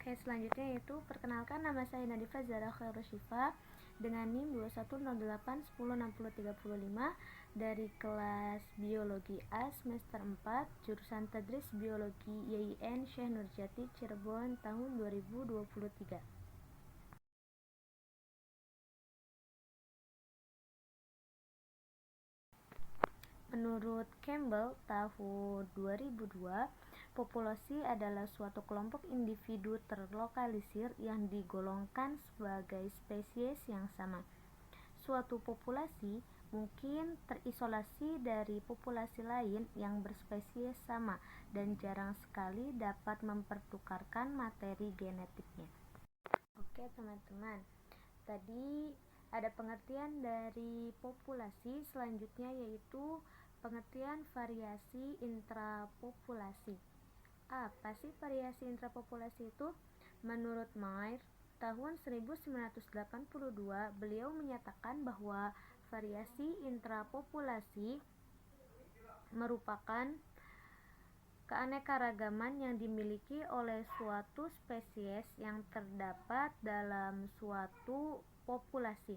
Selanjutnya yaitu perkenalkan, nama saya Nadifa Zara Khairushifa dengan NIM 2108106035 dari kelas Biologi A semester 4 jurusan Tadris Biologi YIN Syekh Nurjati Cirebon tahun 2023. Menurut Campbell tahun 2002, populasi adalah suatu kelompok individu terlokalisir yang digolongkan sebagai spesies yang sama. Suatu populasi mungkin terisolasi dari populasi lain yang berspesies sama dan jarang sekali dapat mempertukarkan materi genetiknya. Oke teman-teman, tadi ada pengertian dari populasi. Selanjutnya yaitu pengertian variasi intrapopulasi. Apa sih variasi intrapopulasi itu? Menurut Mayer, tahun 1982, beliau menyatakan bahwa variasi intrapopulasi merupakan keanekaragaman yang dimiliki oleh suatu spesies yang terdapat dalam suatu populasi.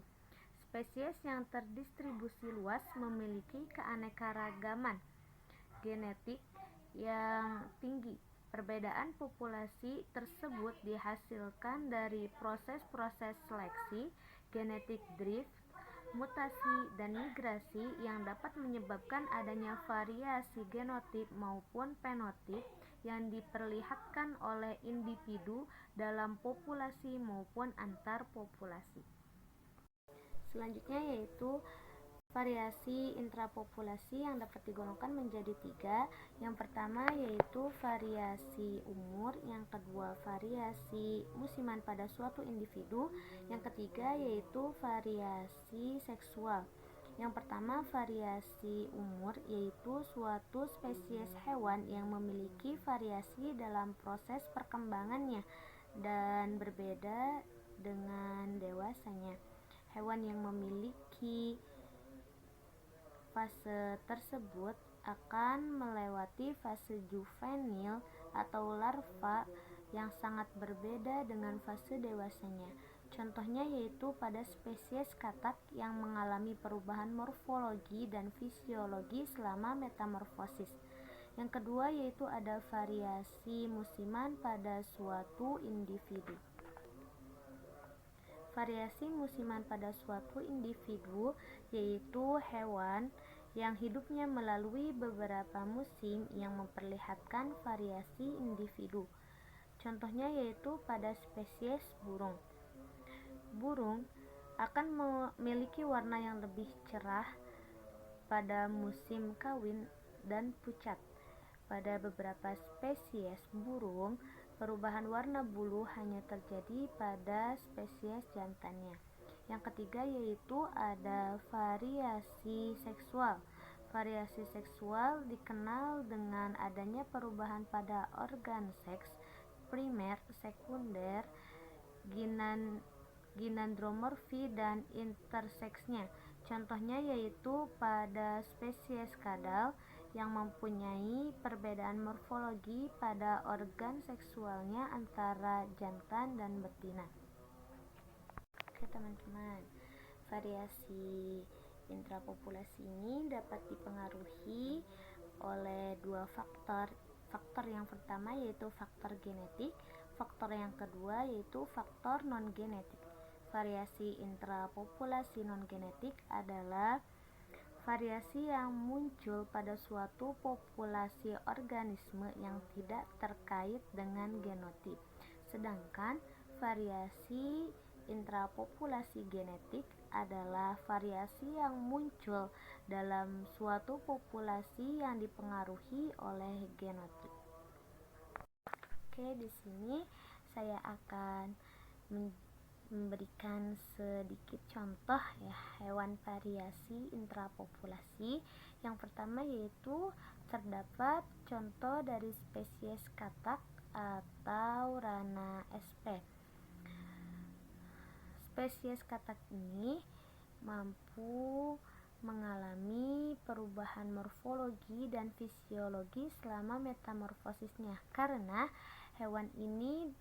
Spesies yang terdistribusi luas memiliki keanekaragaman genetik yang tinggi. Perbedaan populasi tersebut dihasilkan dari proses-proses seleksi, genetic drift, mutasi, dan migrasi yang dapat menyebabkan adanya variasi genotip maupun fenotip yang diperlihatkan oleh individu dalam populasi maupun antar populasi. Selanjutnya yaitu variasi intrapopulasi yang dapat digolongkan menjadi 3. Yang pertama yaitu variasi umur, yang kedua variasi musiman pada suatu individu, yang ketiga yaitu variasi seksual. Yang pertama, variasi umur, yaitu suatu spesies hewan yang memiliki variasi dalam proses perkembangannya dan berbeda dengan dewasanya. Hewan yang memiliki fase tersebut akan melewati fase juvenil atau larva yang sangat berbeda dengan fase dewasanya. Contohnya yaitu pada spesies katak yang mengalami perubahan morfologi dan fisiologi selama metamorfosis. Yang kedua yaitu ada variasi musiman pada suatu individu. Variasi musiman pada suatu individu yaitu hewan yang hidupnya melalui beberapa musim yang memperlihatkan variasi individu. Contohnya yaitu pada spesies burung. Burung akan memiliki warna yang lebih cerah pada musim kawin dan pucat. Pada beberapa spesies burung, perubahan warna bulu hanya terjadi pada spesies jantannya. Yang ketiga yaitu ada variasi seksual. Variasi seksual dikenal dengan adanya perubahan pada organ seks primer, sekunder, ginandromorfi, dan interseksnya. Contohnya yaitu pada spesies kadal yang mempunyai perbedaan morfologi pada organ seksualnya antara jantan dan betina. Oke teman-teman, variasi intrapopulasi ini dapat dipengaruhi oleh dua faktor. Faktor yang pertama yaitu faktor genetik, faktor yang kedua yaitu faktor non-genetik. Variasi intrapopulasi non-genetik adalah variasi yang muncul pada suatu populasi organisme yang tidak terkait dengan genotip. Sedangkan variasi intrapopulasi genetik adalah variasi yang muncul dalam suatu populasi yang dipengaruhi oleh genotip. Oke, di sini saya akan memberikan sedikit contoh ya hewan variasi intrapopulasi. Yang pertama yaitu terdapat contoh dari spesies katak atau Rana sp. Spesies katak ini mampu mengalami perubahan morfologi dan fisiologi selama metamorfosisnya, karena hewan ini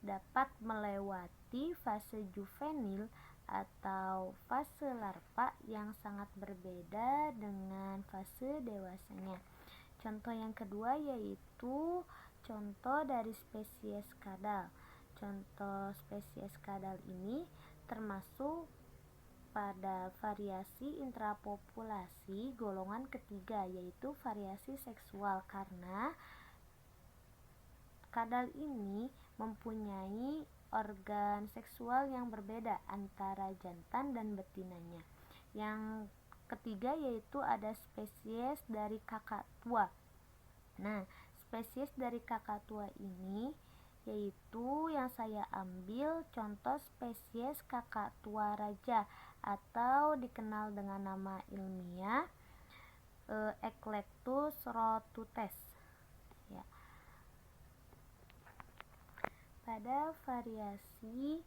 dapat melewati fase juvenil atau fase larva yang sangat berbeda dengan fase dewasanya. Contoh yang kedua yaitu contoh dari spesies kadal. Contoh spesies kadal ini termasuk pada variasi intrapopulasi golongan ketiga, yaitu variasi seksual, karena kadal ini mempunyai organ seksual yang berbeda antara jantan dan betinanya. Yang ketiga yaitu ada spesies dari kakatua. Nah, spesies dari kakatua ini yaitu yang saya ambil contoh spesies kakatua raja atau dikenal dengan nama ilmiah Eclectus rotutes. Ya. Pada variasi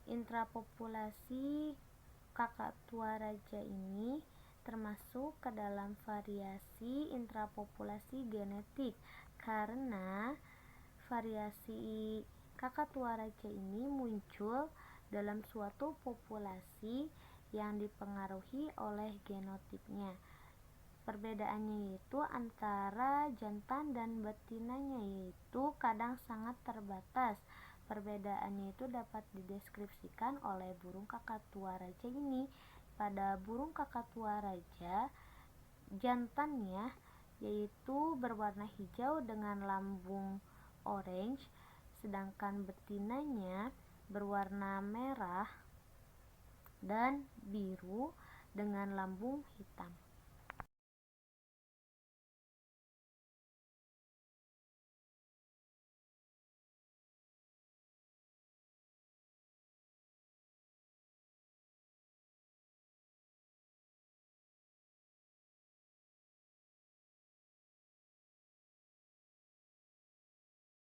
intrapopulasi kakatua raja ini termasuk ke dalam variasi intrapopulasi genetik, karena variasi kakatua raja ini muncul dalam suatu populasi yang dipengaruhi oleh genotipnya. Perbedaannya yaitu antara jantan dan betinanya yaitu kadang sangat terbatas. Perbedaannya itu dapat dideskripsikan oleh burung kakatua raja ini. Pada burung kakatua raja, jantannya yaitu berwarna hijau dengan lambung orange, sedangkan betinanya berwarna merah dan biru dengan lambung hitam.